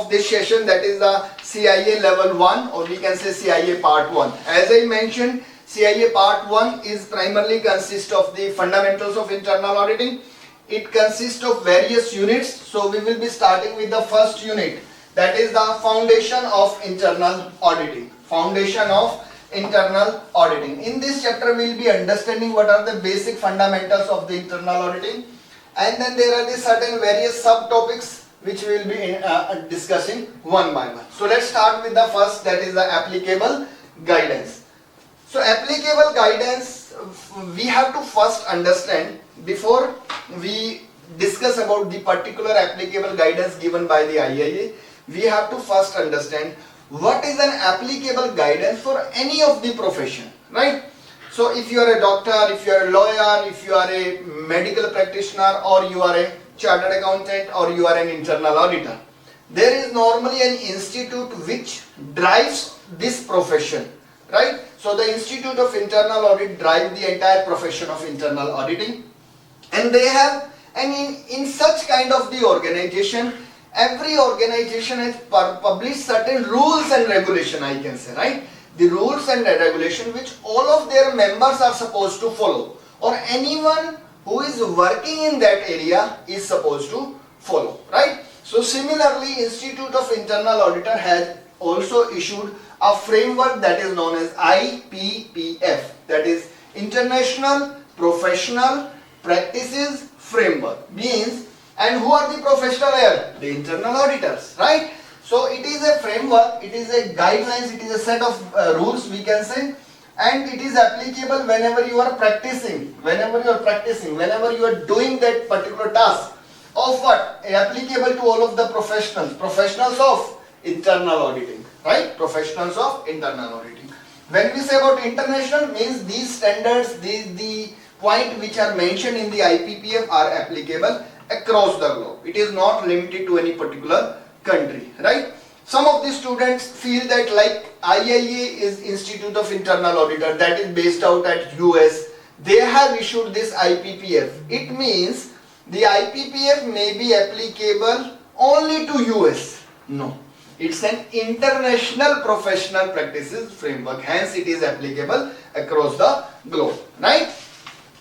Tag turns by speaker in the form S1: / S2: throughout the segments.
S1: of this session, that is the CIA level 1, or we can say CIA part 1. As I mentioned, CIA part 1 is primarily consists of the fundamentals of internal auditing. It consists of various units. So we will be starting with the first unit, that is the foundation of internal auditing. Foundation of internal auditing. In this chapter we will be understanding what are the basic fundamentals of the internal auditing, and then there are the certain various subtopics which we will be discussing one by one. So let's start with the first, that is the applicable guidance. So applicable guidance, we have to first understand, before we discuss about the particular applicable guidance given by the IIA, we have to first understand what is an applicable guidance for any of the profession, right? So if you are a doctor, if you are a lawyer, if you are a medical practitioner, or you are a chartered accountant, or you are an internal auditor, there is normally an institute which drives this profession, right? So the Institute of Internal Audit drives the entire profession of internal auditing, and they have, and in such kind of the organization, every organization has published certain rules and regulation, I can say, right? The rules and regulation which all of their members are supposed to follow, or anyone who is working in that area is supposed to follow, right? So similarly, Institute of Internal Auditor has also issued a framework that is known as IPPF, that is International Professional Practices Framework. Means, and who are the professional here? The internal auditors, right? So it is a framework, it is a guidelines, it is a set of rules, we can say, and it is applicable whenever you are practicing, whenever you are doing that particular task of what? Applicable to all of the professionals of internal auditing, right? Professionals of internal auditing. When we say about international, means these standards, the point which are mentioned in the IPPF are applicable across the globe. It is not limited to any particular country, right? Some of the students feel that like IIA is Institute of Internal Auditor, that is based out at US. They have issued this IPPF. It means the IPPF may be applicable only to US. No. It's an international professional practices framework. Hence it is applicable across the globe, right?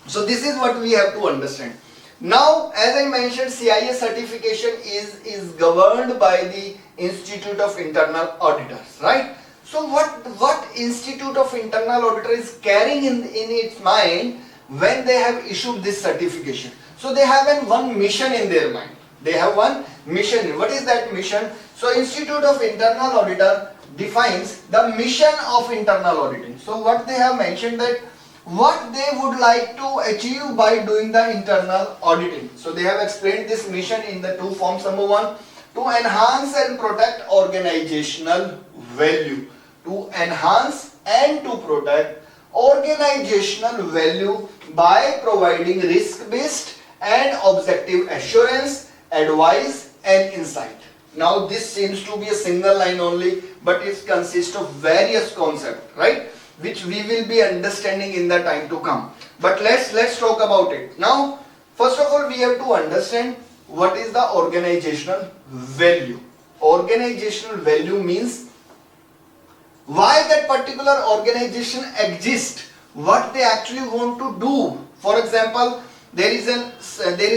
S1: So this is what we have to understand. Now, as I mentioned, CIA certification is governed by the Institute of Internal Auditors, right? So what Institute of Internal Auditor is carrying in its mind when they have issued this certification? So they have one mission in their mind. They have one mission. What is that mission? So Institute of Internal Auditor defines the mission of internal auditing. So what they have mentioned, that what they would like to achieve by doing the internal auditing. So they have explained this mission in the two forms. Number one, to enhance and protect organizational value. To enhance and to protect organizational value by providing risk-based and objective assurance, advice and insight. Now this seems to be a single line only, but it consists of various concepts, right? Which we will be understanding in the time to come. But let's talk about it. Now, first of all, we have to understand what is the organizational value. Organizational value means why that particular organization exists, what they actually want to do. For example, there is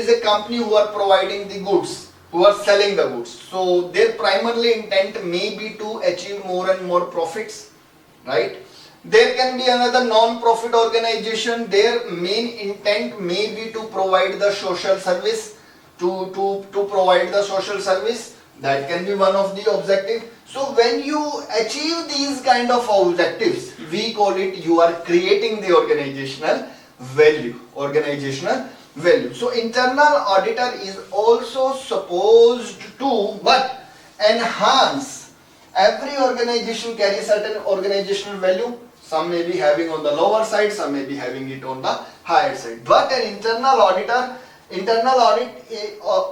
S1: a company who are providing the goods, who are selling the goods. So their primary intent may be to achieve more and more profits, right? There can be another non-profit organization. Their main intent may be to provide the social service, to provide the social service. That can be one of the objectives. So when you achieve these kind of objectives, we call it you are creating the organizational value. Organizational value. So internal auditor is also supposed to enhance. Every organization carries certain organizational value. Some may be having on the lower side, some may be having it on the higher side. But an internal audit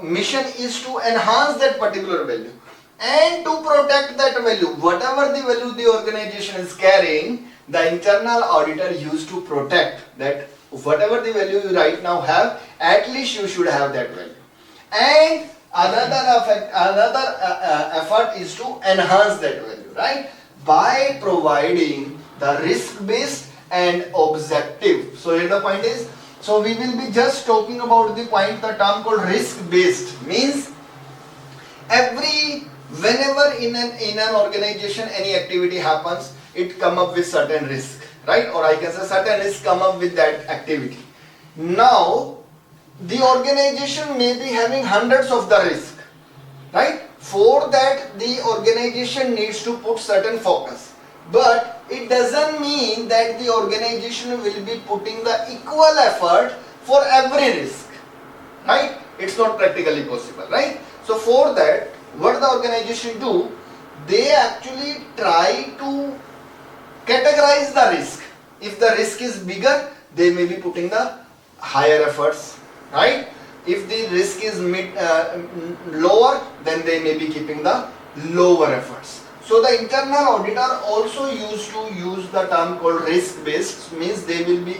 S1: mission is to enhance that particular value and to protect that value. Whatever the value the organization is carrying, the internal auditor used to protect that. Whatever the value you right now have, at least you should have that value. And effort is to enhance that value, right? By providing the risk-based and objective. So here the point is, so we will be just talking about the point, the term called risk-based means whenever in an organization any activity happens, it come up with certain risk, right? Or I can say certain risk come up with that activity. Now the organization may be having hundreds of the risk, right? For that the organization needs to put certain focus, but it doesn't mean that the organization will be putting the equal effort for every risk, right? It's not practically possible, right? So for that, what the organization do, they actually try to categorize the risk. If the risk is bigger, they may be putting the higher efforts, right? If the risk is lower, then they may be keeping the lower efforts. So the internal auditor also used to use the term called risk based, means they will be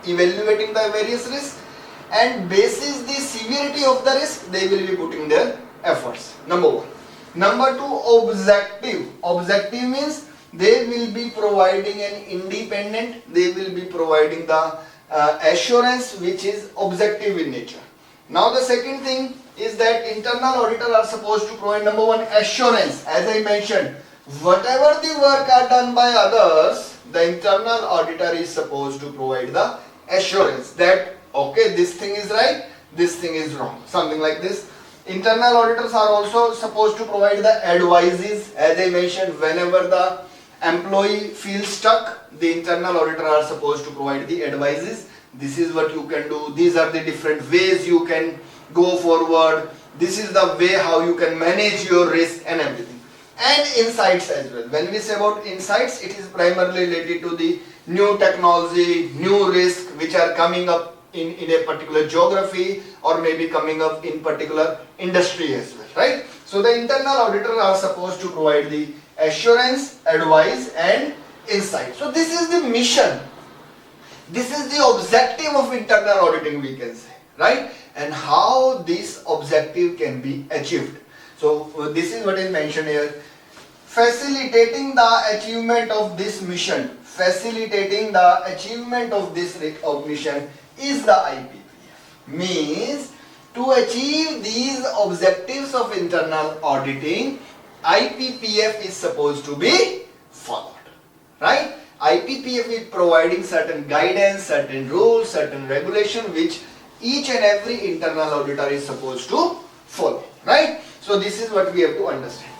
S1: evaluating the various risks and basis the severity of the risk, they will be putting their efforts. Number one. Number two, objective. Objective means they will be providing an independent, they will be providing the assurance which is objective in nature. Now the second thing is that internal auditors are supposed to provide, number one, assurance. As I mentioned, whatever the work are done by others, the internal auditor is supposed to provide the assurance that okay, this thing is right, this thing is wrong, something like this. Internal auditors are also supposed to provide the advices. As I mentioned, whenever the employee feels stuck, the internal auditor are supposed to provide the advices. This is what you can do, these are the different ways you can go forward, this is the way how you can manage your risk and everything. And insights as well. When we say about insights, it is primarily related to the new technology, new risk which are coming up in a particular geography or maybe coming up in particular industry as well, right? So the internal auditors are supposed to provide the assurance, advice and insight. So this is the mission. This is the objective of internal auditing, we can say, right? And how this objective can be achieved. So this is what is mentioned here. Facilitating the achievement of this mission. Facilitating the achievement of this mission is the IPPF. Means to achieve these objectives of internal auditing, IPPF is supposed to be followed, right? IPPF is providing certain guidance, certain rules, certain regulation which each and every internal auditor is supposed to follow, right? So this is what we have to understand.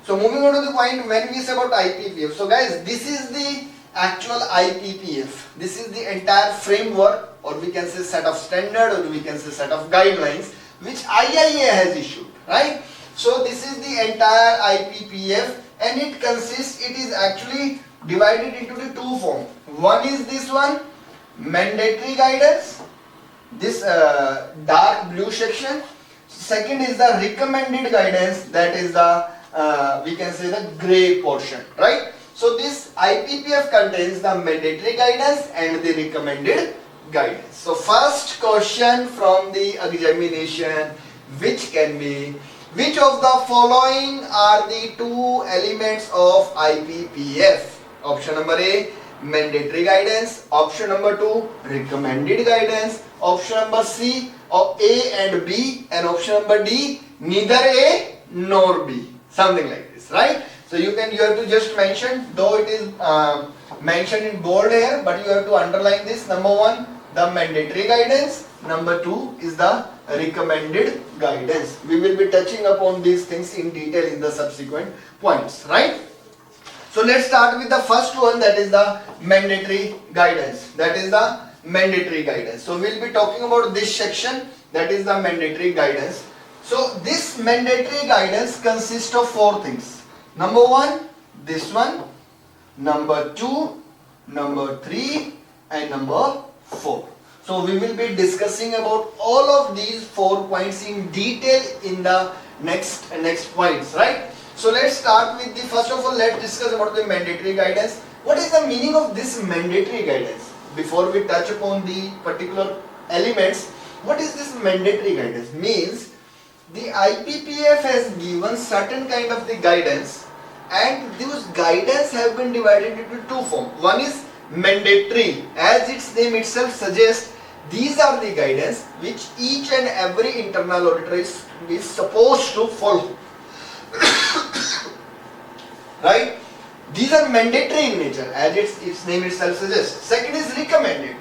S1: So moving on to the point when we say about IPPF. So guys, this is the actual IPPF. This is the entire framework, or we can say set of standard, or we can say set of guidelines which AiA has issued, right? So this is the entire IPPF and it is actually divided into the two forms. One is this one, mandatory guidance, this dark blue section. Second is the recommended guidance, that is the we can say the gray portion, right? So this IPPF contains the mandatory guidance and the recommended guidance. So first question from the examination, which of the following are the two elements of IPPF? Option number A, mandatory guidance. Option number 2, recommended guidance. Option number C, A and B. And option number D, neither A nor B. Something like this, right? So you have to just mention, though it is mentioned in bold here, but you have to underline this. Number 1, the mandatory guidance. Number 2 is the recommended guidance. We will be touching upon these things in detail in the subsequent points, right? So let's start with the first one, that is the mandatory guidance. So we'll be talking about this section, that is the mandatory guidance. So this mandatory guidance consists of 4 things. Number 1, this one. Number 2, number 3 and number 4. So we will be discussing about all of these 4 points in detail in the next points, right? So let's start with the, first of all, let's discuss about the mandatory guidance. What is the meaning of this mandatory guidance? Before we touch upon the particular elements, what is this mandatory guidance? Means the IPPF has given certain kind of the guidance, and those guidance have been divided into two forms. One is mandatory, as its name itself suggests. These are the guidance which each and every internal auditor is supposed to follow. Right? These are mandatory in nature, as its name itself suggests. Second is recommended.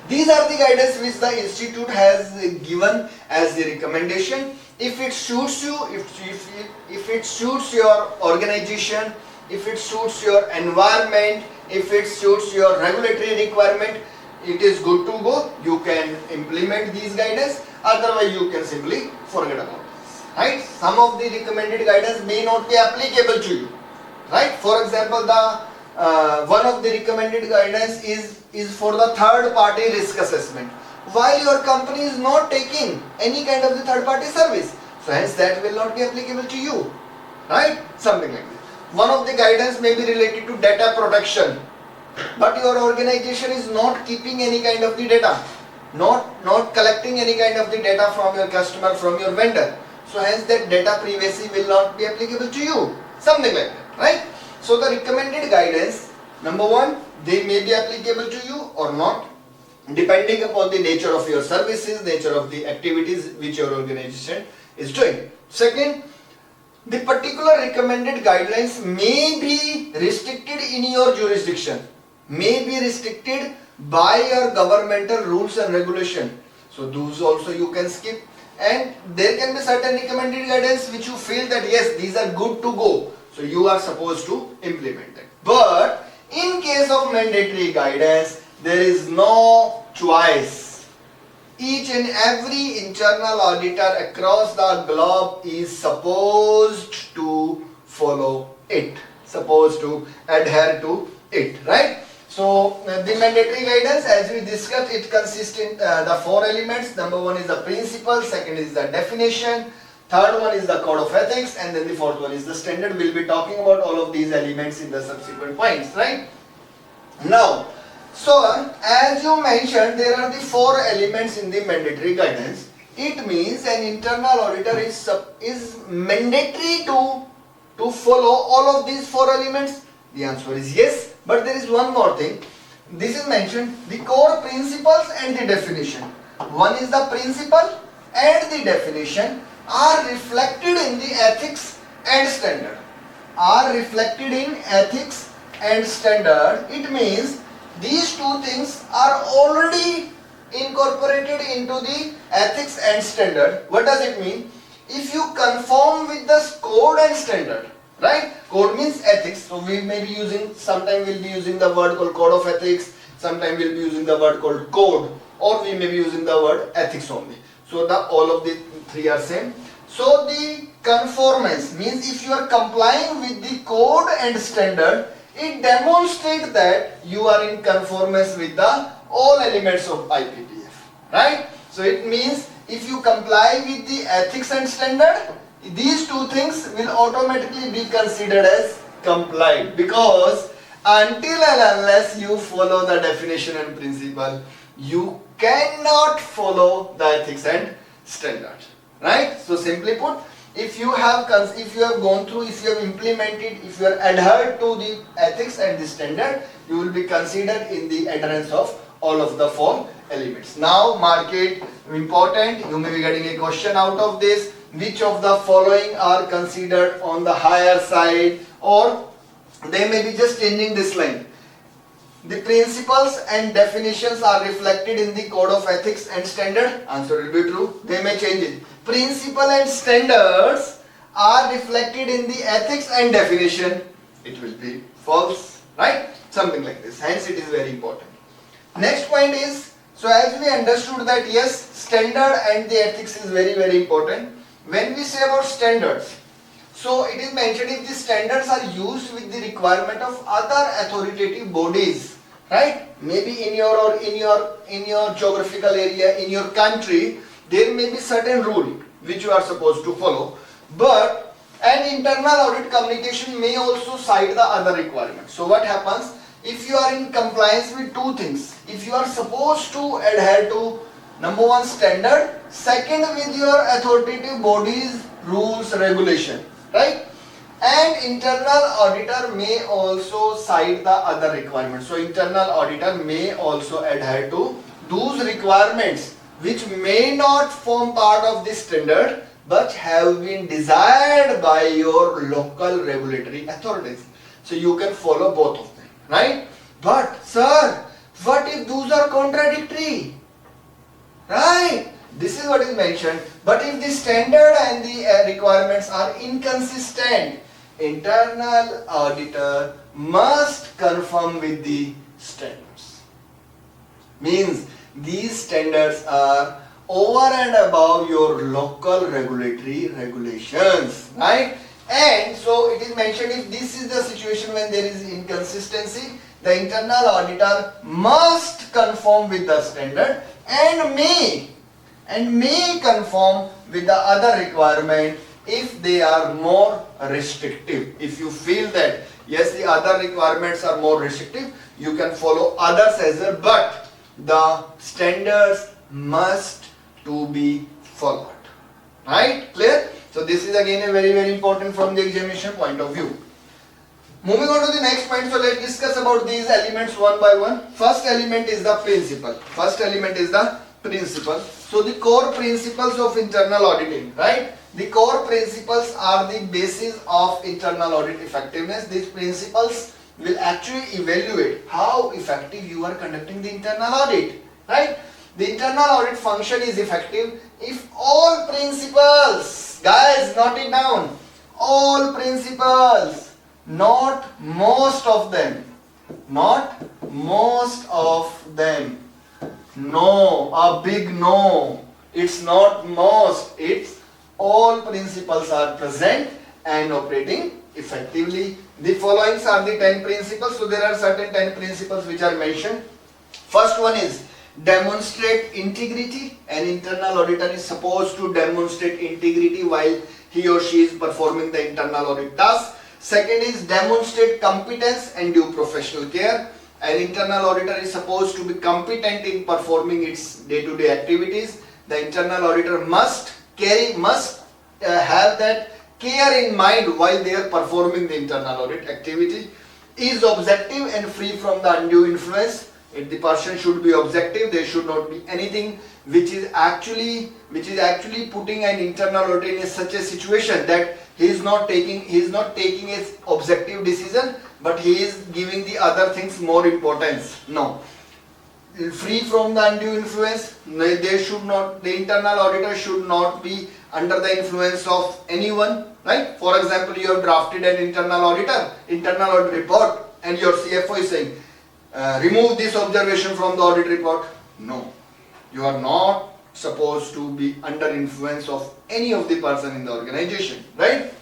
S1: These are the guidance which the institute has given as the recommendation. If it suits you, if it suits your organization, if it suits your environment, if it suits your regulatory requirement, it is good to go. You can implement these guidance. Otherwise, you can simply forget about this. Right? Some of the recommended guidance may not be applicable to you. Right? For example, the one of the recommended guidance is for the third party risk assessment, while your company is not taking any kind of the third party service. So hence that will not be applicable to you. Right? Something like that. One of the guidance may be related to data protection, but your organization is not keeping any kind of the data, not collecting any kind of the data from your customer, from your vendor. So hence that data privacy will not be applicable to you. Something like that, right? So the recommended guidance, number one, they may be applicable to you or not, depending upon the nature of your services, nature of the activities which your organization is doing. Second, the particular recommended guidelines may be restricted in your jurisdiction, may be restricted by your governmental rules and regulation. So those also you can skip, and there can be certain recommended guidance which you feel that yes, these are good to go, so you are supposed to implement that. But in case of mandatory guidance, there is no choice. Each and every internal auditor across the globe is supposed to follow it, supposed to adhere to it, right? So the mandatory guidance, as we discussed, it consists in the four elements. Number one is the principle, second is the definition, third one is the code of ethics, and then the fourth one is the standard. We'll be talking about all of these elements in the subsequent points, right? Now, so as you mentioned, there are the four elements in the mandatory guidance. It means an internal auditor is mandatory to follow all of these four elements. The answer is yes, but there is one more thing. This is mentioned, the core principles and the definition. One is the principle and the definition are reflected in the ethics and standard. Are reflected in ethics and standard. It means these two things are already incorporated into the ethics and standard. What does it mean? If you conform with the code and standard, right? Code means ethics. So we may be using, sometime we'll be using the word called code of ethics, sometime we'll be using the word called code, or we may be using the word ethics only. So the all of the three are same. So the conformance means if you are complying with the code and standard, it demonstrates that you are in conformance with the all elements of IPPF, right? So it means if you comply with the ethics and standard, these two things will automatically be considered as complied, because until and unless you follow the definition and principle, you cannot follow the ethics and standard, right? So simply put, if you have gone through, if you have implemented, if you are adhered to the ethics and the standard, you will be considered in the adherence of all of the four elements. Now mark it important, you may be getting a question out of this. Which of the following are considered on the higher side, or they may be just changing this line. The principles and definitions are reflected in the code of ethics and standard. Answer will be true. They may change it. Principle and standards are reflected in the ethics and definition. It will be false, right? Something like this. Hence it is very important. Next point is, so as we understood that yes, standard and the ethics is very, very important. When we say about standards, so it is mentioned if the standards are used with the requirement of other authoritative bodies, right? Maybe in your geographical area, in your country, there may be certain rule which you are supposed to follow, but an internal audit communication may also cite the other requirements. So what happens if you are in compliance with two things? If you are supposed to adhere to Number one, standard. Second, with your authoritative bodies, rules, regulation, right? And internal auditor may also cite the other requirements. So internal auditor may also adhere to those requirements which may not form part of the standard but have been desired by your local regulatory authorities. So you can follow both of them, right? But sir, what if those are contradictory? Right? This is what is mentioned. But if the standard and the requirements are inconsistent, internal auditor must confirm with the standards. Means these standards are over and above your local regulatory regulations, right? And so it is mentioned, if this is the situation when there is inconsistency, the internal auditor must conform with the standard and may conform with the other requirement if they are more restrictive. If you feel that yes, the other requirements are more restrictive, you can follow others as well, but the standards must to be followed. Right? Clear? So this is again a very important from the examination point of view. Moving on to the next point, so let's discuss about these elements one by one. First element is the principle. So the core principles of internal auditing, right? The core principles are the basis of internal audit effectiveness. These principles will actually evaluate how effective you are conducting the internal audit, right? The internal audit function is effective if all principles, guys, note it down, all principles, not most of them, no, a big no, it's not most, it's all principles are present and operating effectively. The following are the 10 principles. So there are certain 10 principles which are mentioned. First one is demonstrate integrity. An internal auditor is supposed to demonstrate integrity while he or she is performing the internal audit task. Second is demonstrate competence and due professional care. An internal auditor is supposed to be competent in performing its day-to-day activities. The internal auditor must have that care in mind while they are performing the internal audit activity. Is objective and free from the undue influence. If the person should be objective, there should not be anything which is actually putting an internal audit in such a situation that he is not taking his objective decision, but he is giving the other things more importance. No. Free from the undue influence, the internal auditor should not be under the influence of anyone, right? For example, you have drafted an internal audit report, and your CFO is saying, remove this observation from the audit report. No, you are not supposed to be under influence of any of the person in the organization, right?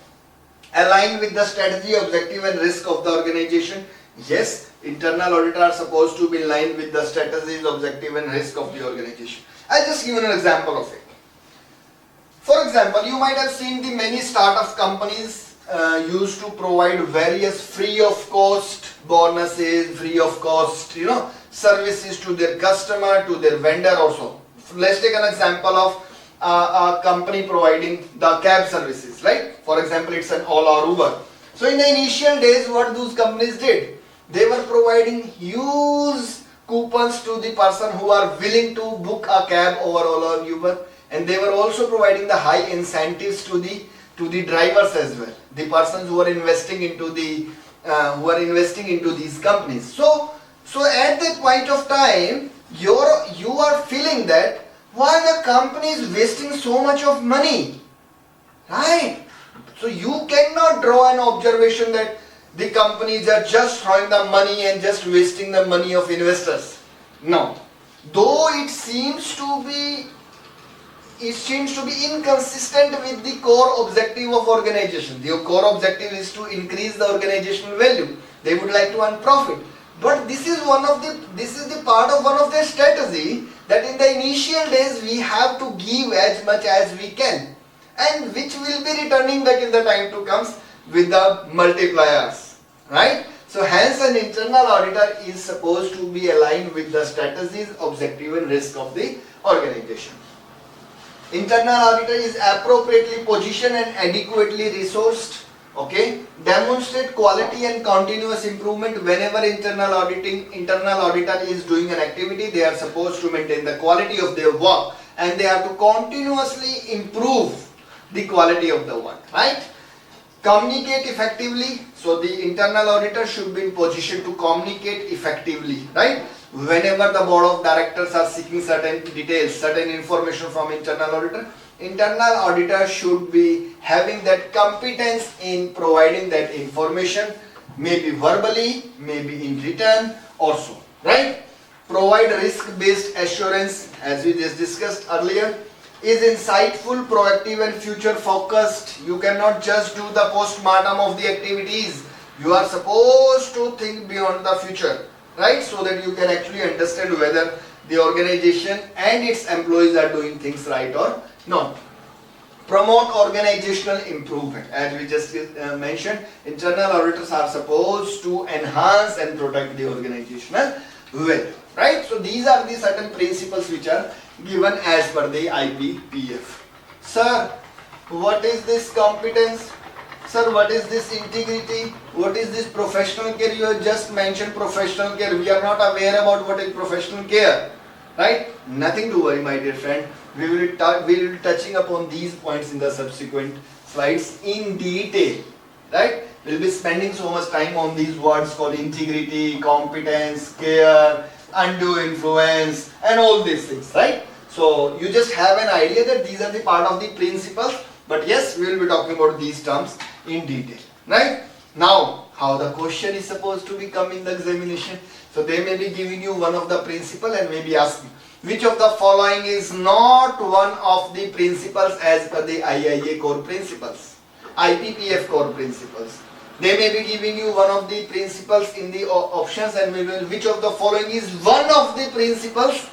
S1: Align with the strategy, objective and risk of the organization. Yes, internal auditors are supposed to be in line with the strategies, objective and risk of the organization. I'll just give you an example of it. For example, you might have seen the many startup companies used to provide various free of cost bonuses, free of cost, services to their customer, to their vendor also. Let's take an example of a company providing the cab services, right? For example, it's an Ola or Uber. So in the initial days, what those companies did, they were providing huge coupons to the person who are willing to book a cab over Ola or Uber, and they were also providing the high incentives to the drivers as well, the persons who are investing into these companies. So at that point of time, you are feeling that why the company is wasting so much of money, right? So you cannot draw an observation that the companies are just throwing the money and just wasting the money of investors. No, though it seems to be inconsistent with the core objective of organization. The core objective is to increase the organizational value. They would like to earn profit. But this is the part of one of their strategy, that in the initial days we have to give as much as we can, and which will be returning back in the time to comes with the multipliers, right? So hence Hence, an internal auditor is supposed to be aligned with the strategies, objective and risk of the organization. Internal auditor is appropriately positioned and adequately resourced. Okay, demonstrate quality and continuous improvement. Whenever internal auditor is doing an activity, they are supposed to maintain the quality of their work and they have to continuously improve the quality of the work, right? Communicate effectively. So the internal auditor should be in position to communicate effectively, right? Whenever the board of directors are seeking certain details, certain information from internal auditor should be having that competence in providing that information, maybe verbally, maybe in written also, right? Provide risk-based assurance, as we just discussed earlier. Is insightful, proactive and future focused. You cannot just do the post-mortem of the activities. You are supposed to think beyond the future, right? So that you can actually understand whether the organization and its employees are doing things right or not. Promote organizational improvement. As we just mentioned, internal auditors are supposed to enhance and protect the organizational value, right? So these are the certain principles which are given as per the IPPF. Sir, what is this competence? Sir, what is this integrity? What is this professional care? You have just mentioned professional care. We are not aware about what is professional care, right? Nothing to worry, my dear friend. We will be touching upon these points in the subsequent slides in detail, right? We will be spending so much time on these words called integrity, competence, care, undue influence and all these things, right? So you just have an idea that these are the part of the principles, but yes, we will be talking about these terms in detail, right? Now, how the question is supposed to become in the examination. So they may be giving you one of the principle and maybe asking which of the following is not one of the principles as per the AiA core principles, IPPF core principles. They may be giving you one of the principles in the options and maybe which of the following is one of the principles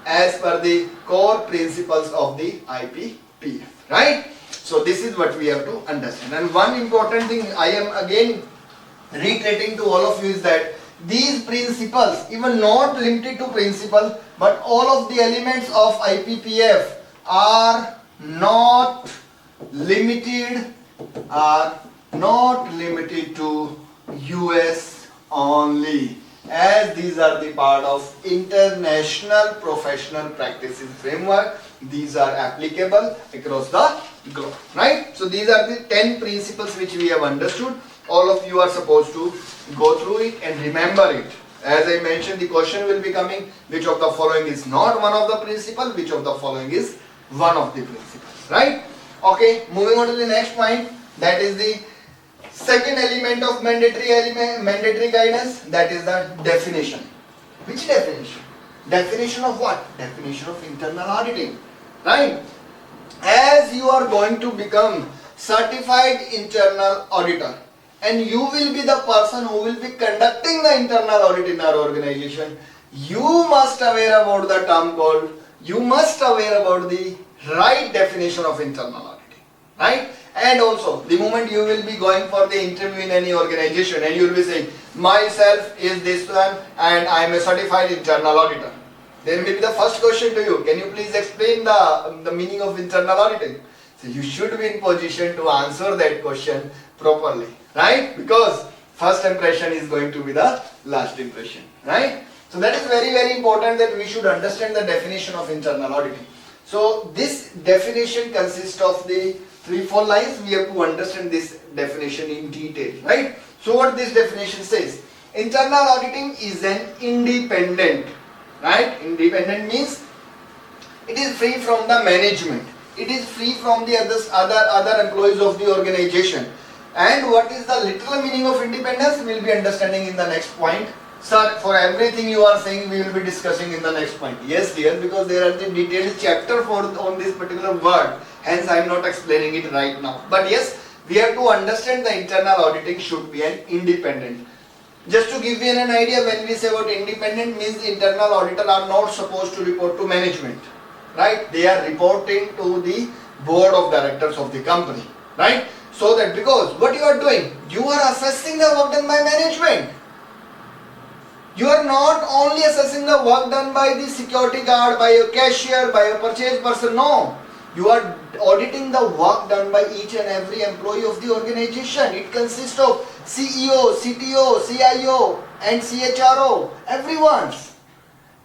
S1: as per the core principles of the IPPF, right? So this is what we have to understand. And one important thing I am again reiterating to all of you is that these principles, even not limited to principle, but all of the elements of IPPF are not limited to US only, as these are the part of international professional practices framework. These are applicable across the globe, right? So these are the 10 principles which we have understood. All of you are supposed to go through it and remember it. As I mentioned, the question will be coming, which of the following is not one of the principles, which of the following is one of the principles, right? Okay, moving on to the next point, that is the second element of mandatory guidance, that is the definition. Which definition? Definition of what? Definition of internal auditing, right? As you are going to become certified internal auditor and you will be the person who will be conducting the internal audit in our organization, you must aware about the term called, you must aware about the right definition of internal auditing, right? And also, the moment you will be going for the interview in any organization and you will be saying, myself is this one and I am a certified internal auditor. Then maybe the first question to you, can you please explain the meaning of internal auditing? So you should be in position to answer that question properly, right? Because first impression is going to be the last impression, right? So that is very, very important that we should understand the definition of internal auditing. So this definition consists of the 3-4 lines. We have to understand this definition in detail, right? So what this definition says, internal auditing is an independent, right? Independent means it is free from the management. It is free from the other employees of the organization. And what is the literal meaning of independence? We will be understanding in the next point. Sir, for everything you are saying, we will be discussing in the next point. Yes, dear, because there are the detailed chapter on this particular word. Hence, I am not explaining it right now. But yes, we have to understand the internal auditing should be an independent. Just to give you an idea, when we say about independent, means internal auditor are not supposed to report to management, right? They are reporting to the board of directors of the company, right? So that, because what you are doing, you are assessing the work done by management, You are not only assessing the work done by the security guard, by your cashier, by your purchase person. No. You are auditing the work done by each and every employee of the organization. It consists of CEO, CTO, CIO and CHRO. Everyone's.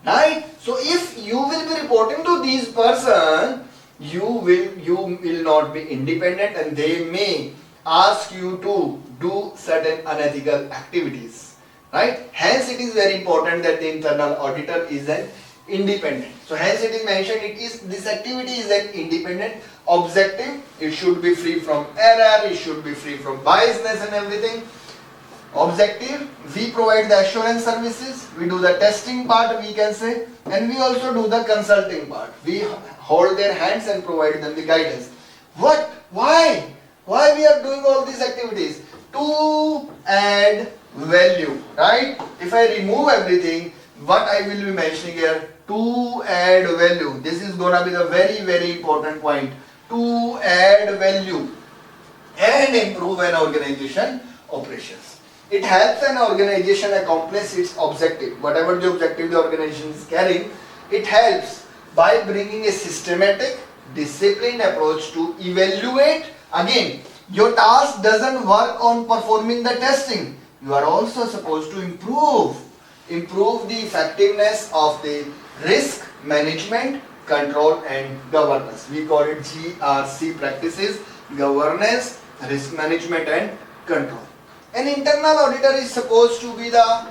S1: Right? So if you will be reporting to these person, you will not be independent and they may ask you to do certain unethical activities. Right? Hence it is very important that the internal auditor is an independent. So hence it is mentioned this activity is an independent, objective, it should be free from error, it should be free from biasness and everything. Objective, we provide the assurance services, we do the testing part we can say, and we also do the consulting part. We hold their hands and provide them the guidance. What? Why? Why we are doing all these activities? To add value, right? If I remove everything, what I will be mentioning here, to add value. This is gonna be the very important point. To add value and improve an organization operations. It helps an organization accomplish its objective. Whatever the objective the organization is carrying, it helps by bringing a systematic, disciplined approach to evaluate. Again, your task doesn't work on performing the testing. You are also supposed to improve the effectiveness of the risk management, control and governance. We call it GRC practices, governance, risk management and control. An internal auditor is supposed to be the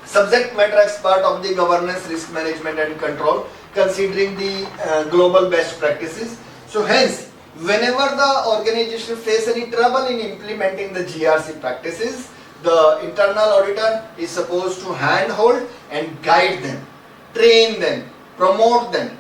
S1: subject matter expert of the governance, risk management and control, considering the global best practices. So hence, whenever the organization face any trouble in implementing the GRC practices, the internal auditor is supposed to handhold and guide them, train them, promote them,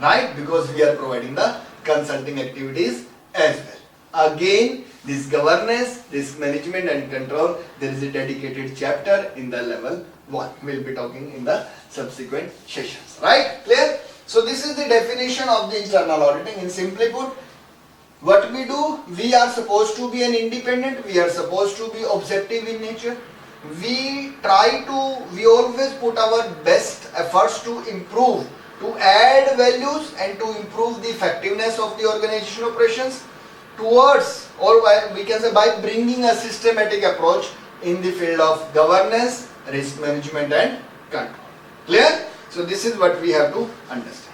S1: right? Because we are providing the consulting activities as well. Again, this governance, risk management and control, there is a dedicated chapter in the level 1. We will be talking in the subsequent sessions, right? Clear? So this is the definition of the internal auditing. In simply put, what we do, we are supposed to be an independent, we are supposed to be objective in nature. We always put our best efforts to improve, to add values and to improve the effectiveness of the organization operations towards, or we can say by bringing a systematic approach in the field of governance, risk management and control. Clear? So this is what we have to understand.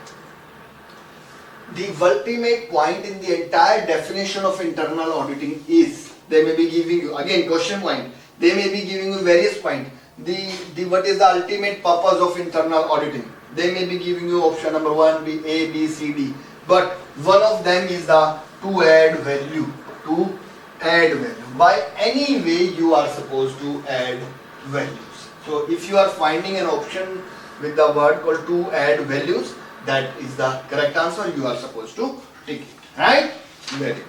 S1: The ultimate point in the entire definition of internal auditing is, they may be giving you, again question point, they may be giving you various points. What is the ultimate purpose of internal auditing? They may be giving you option number 1, A, B, C, D. But one of them is the to add value. To add value. By any way you are supposed to add values. So if you are finding an option with the word called to add values, that is the correct answer. You are supposed to tick it. Right? Very good.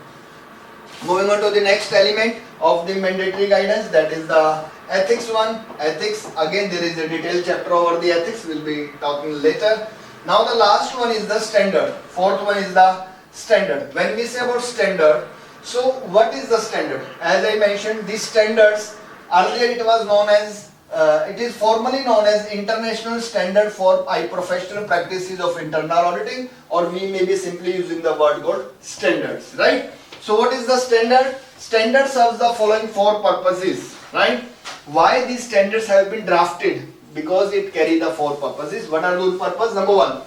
S1: Moving on to the next element of the mandatory guidance, that is the ethics one. Ethics, again there is a detailed chapter over the ethics, we will be talking later. Now the last one is the standard. Fourth one is the standard. When we say about standard, so what is the standard? As I mentioned, these standards, earlier it was known as, it is formally known as International Standard for Professional Practices of Internal Auditing, or we may be simply using the word called standards, right? So what is the standard? Standard serves the following 4 purposes, right? Why these standards have been drafted? Because it carry the 4 purposes. What are those purposes? Number 1,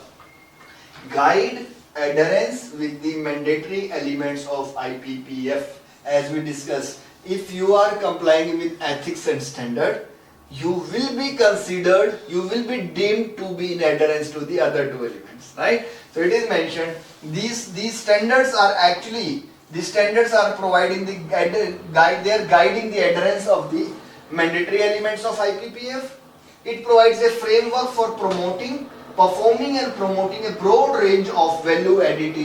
S1: guide adherence with the mandatory elements of IPPF. As we discussed, if you are complying with ethics and standard, you will be considered, you will be deemed to be in adherence to the other 2 elements, right? So it is mentioned, these standards are actually, the standards are providing the guide, they are guiding the adherence of the mandatory elements of IPPF. It provides a framework for performing and promoting a broad range of value-added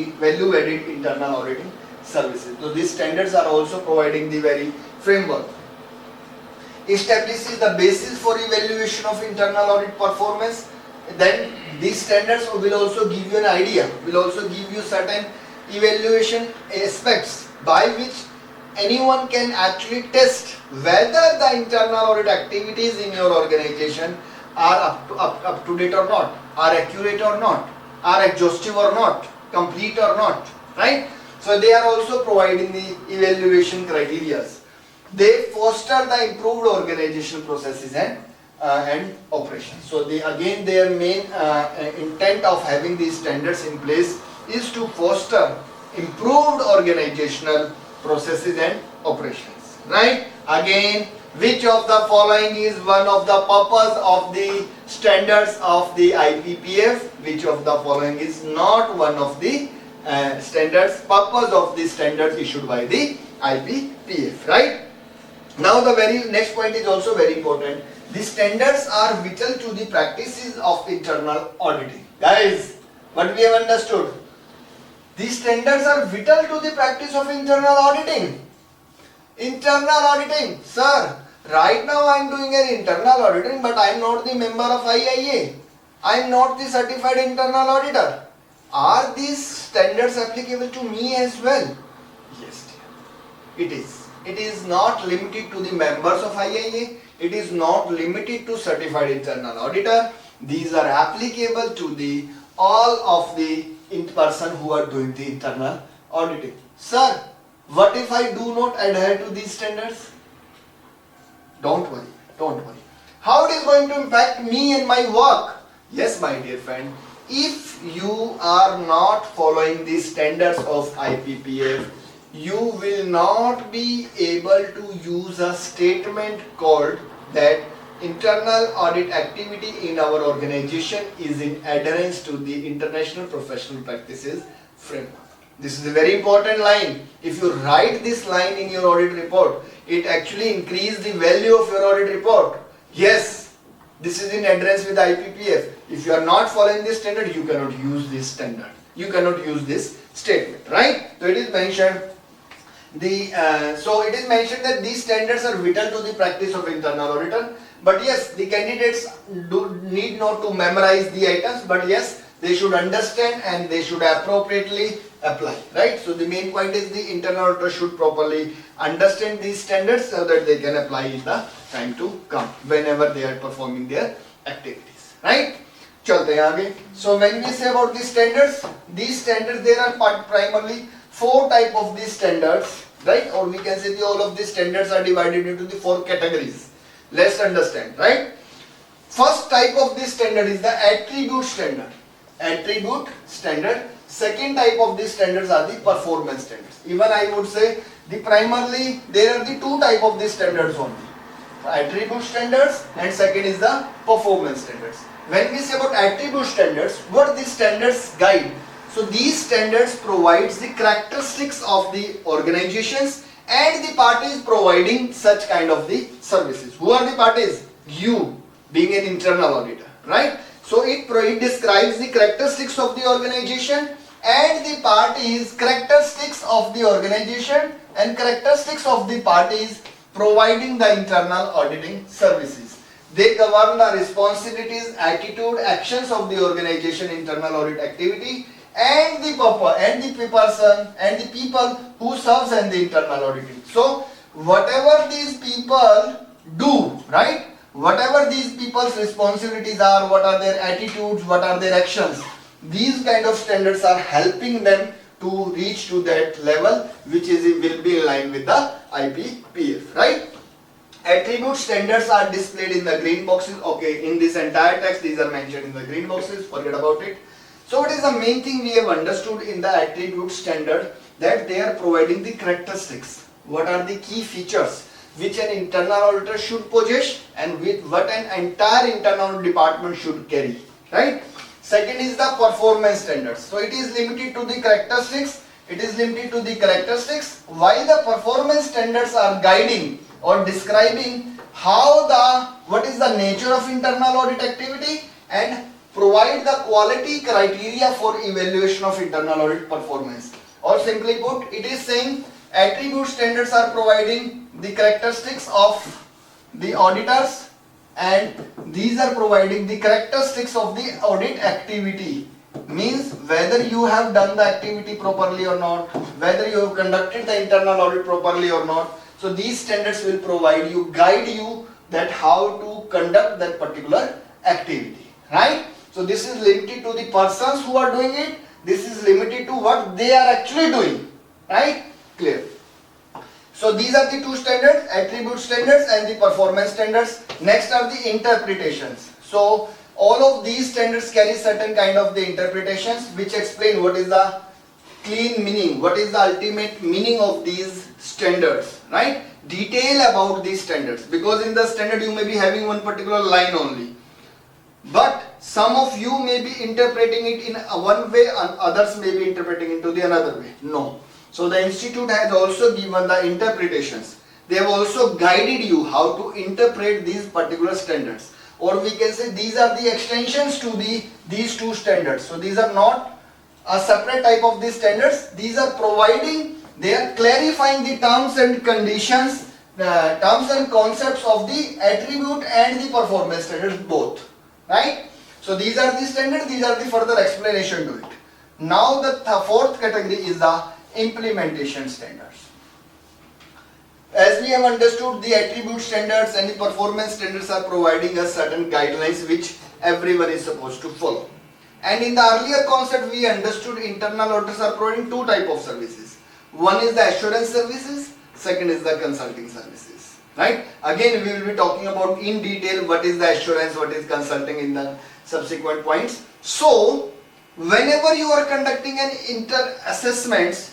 S1: internal auditing services. So these standards are also providing the very framework. Establishes the basis for evaluation of internal audit performance. Then these standards will also give you an idea, will also give you certain evaluation aspects by which anyone can actually test whether the internal audit activities in your organization are up to date or not, are accurate or not, are exhaustive or not, complete or not, right? So they are also providing the evaluation criteria. They foster the improved organizational processes and operations. So they, again, their main intent of having these standards in place is to foster improved organizational processes and operations, right? Again, which of the following is one of the purpose of the standards of the IPPF? Which of the following is not one of the purpose of the standards issued by the IPPF, right? Now the very next point is also very important. The standards are vital to the practices of internal auditing. Guys, what we have understood? These standards are vital to the practice of internal auditing. Internal auditing, sir, right now I am doing an internal auditing, but I am not the member of AiA. I am not the Certified Internal Auditor. Are these standards applicable to me as well? Yes, dear. It is. It is not limited to the members of AiA. It is not limited to Certified Internal Auditor. These are applicable to the all of the person who are doing the internal auditing. Sir, what if I do not adhere to these standards? Don't worry, don't worry. How it is going to impact me and my work? Yes, my dear friend, if you are not following the standards of IPPF, you will not be able to use a statement called that internal audit activity in our organization is in adherence to the International Professional Practices Framework. This is a very important line. If you write this line in your audit report, it actually increases the value of your audit report. Yes, this is in adherence with IPPF. If you are not following this standard, you cannot use this standard. You cannot use this statement, right? So it is mentioned. So it is mentioned that these standards are vital to the practice of internal auditor. But yes, the candidates need not to memorize the items, but yes, they should understand and they should appropriately apply, right? So the main point is the internal auditor should properly understand these standards so that they can apply in the time to come whenever they are performing their activities, right? Chalte hain aage. So when we say about these standards, there are primarily 4 type of these standards, right? Or we can say all of these standards are divided into the 4 categories. Let's understand, right? First type of this standard is the attribute standard. Attribute standard. Second type of these standards are the performance standards. Even I would say primarily there are the 2 type of these standards only. Attribute standards and second is the performance standards. When we say about attribute standards, what these standards guide? So these standards provides the characteristics of the organizations and the parties providing such kind of the services. Who are the parties? You, being an internal auditor, right? So it describes the characteristics of the organization and the parties, characteristics of the organization and characteristics of the parties providing the internal auditing services. They govern the responsibilities, attitude, actions of the organization internal audit activity and the purpose and the person and the people who serves in the internal auditing. So whatever these people do, right? Whatever these people's responsibilities are, what are their attitudes, what are their actions, these kind of standards are helping them to reach to that level which will be in line with the IPPF, right? Attribute standards are displayed in the green boxes. Okay, in this entire text these are mentioned in the green boxes, forget about it. So what is the main thing we have understood in the attribute standard? That they are providing the characteristics. What are the key features which an internal auditor should possess and with what an entire internal department should carry, right? Second is the performance standards. So it is limited to the characteristics. It is limited to the characteristics, while the performance standards are guiding or describing what is the nature of internal audit activity and provide the quality criteria for evaluation of internal audit performance. Or simply put, it is saying attribute standards are providing the characteristics of the auditors and these are providing the characteristics of the audit activity. Means whether you have done the activity properly or not, whether you have conducted the internal audit properly or not. So these standards will provide you, guide you that how to conduct that particular activity, right? So this is limited to the persons who are doing it. This is limited to what they are actually doing, right? Clear? So these are the two standards, attribute standards and the performance standards. Next are the interpretations. So all of these standards carry certain kind of the interpretations which explain what is the clean meaning, what is the ultimate meaning of these standards, right? Detail about these standards, because in the standard you may be having one particular line only, but some of you may be interpreting it in one way and others may be interpreting it to the another way. No. So the institute has also given the interpretations. They have also guided you how to interpret these particular standards, or we can say these are the extensions to these two standards. So these are not a separate type of these standards. These are providing, they are clarifying the terms and conditions, terms and concepts of the attribute and the performance standards both, right? So these are the standards, these are the further explanation to it. Now the fourth category is the implementation standards. As we have understood, the attribute standards and the performance standards are providing us certain guidelines which everyone is supposed to follow. And in the earlier concept we understood internal auditors are providing two type of services. One is the assurance services, second is the consulting services, right? Again we will be talking about in detail what is the assurance, what is consulting in the subsequent points. So whenever you are conducting an assessment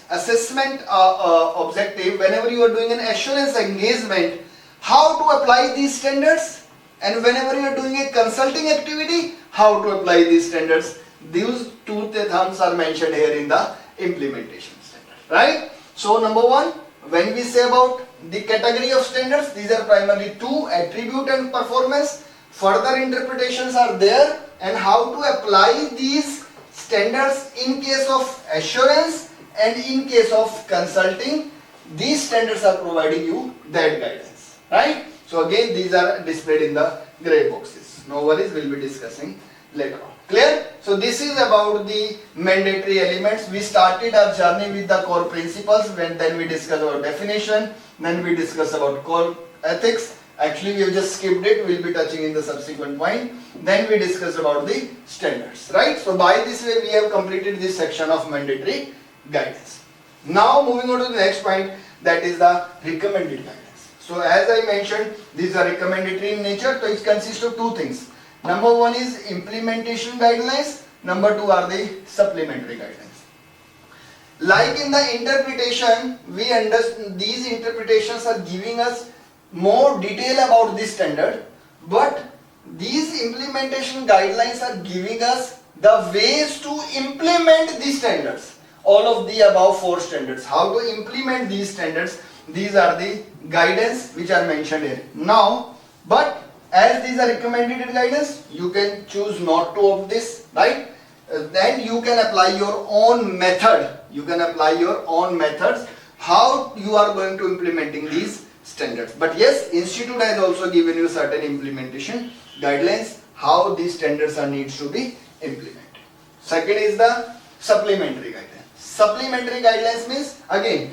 S1: objective, whenever you are doing an assurance engagement, how to apply these standards, and whenever you are doing a consulting activity, how to apply these standards, these two thumbs are mentioned here in the implementation standard, right? So number one, when we say about the category of standards, these are primarily two, attribute and performance. Further interpretations are there, and how to apply these standards in case of assurance and in case of consulting, these standards are providing you that guidance, right? So again these are displayed in the grey boxes. No worries, we'll be discussing later on. Clear? So this is about the mandatory elements. We started our journey with the core principles, then we discussed about definition, then we discussed about core ethics. Actually we have just skipped it, we will be touching in the subsequent point. Then we discussed about the standards, right? So by this way we have completed this section of mandatory guidance. Now moving on to the next point, that is the recommended guidance. So as I mentioned, these are recommendatory in nature, so it consists of two things. Number one is implementation guidelines, number two are the supplementary guidelines. Like in the interpretation, we understand these interpretations are giving us more detail about this standard, but these implementation guidelines are giving us the ways to implement these standards. All of the above four standards, how to implement these standards, these are the guidance which are mentioned here. Now, but as these are recommended guidance, you can choose not to opt this, right? Then you can apply your own method. You can apply your own methods how you are going to implementing these standards. But yes, institute has also given you certain implementation guidelines how these standards are needs to be implemented. Second is the supplementary guidelines. Supplementary guidelines means, again,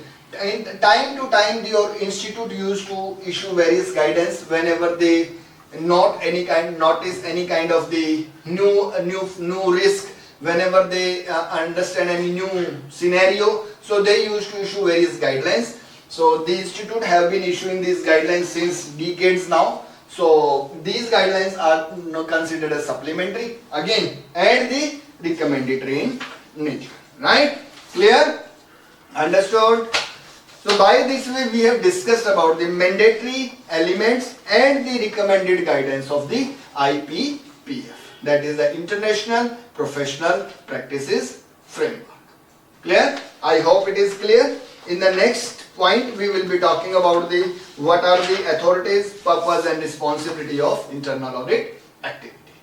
S1: time to time your institute used to issue various guidance whenever they notice any kind of the new risk, whenever they understand any new scenario. So they used to issue various guidelines. So the institute have been issuing these guidelines since decades now. So these guidelines are considered as supplementary, again, and the recommendatory in nature, right? Clear? Understood? So by this way we have discussed about the mandatory elements and the recommended guidance of the IPPF, that is the International Professional Practices Framework. Clear? I hope it is clear. In the next point we will be talking about the what are the authorities, purpose and responsibility of internal audit activity.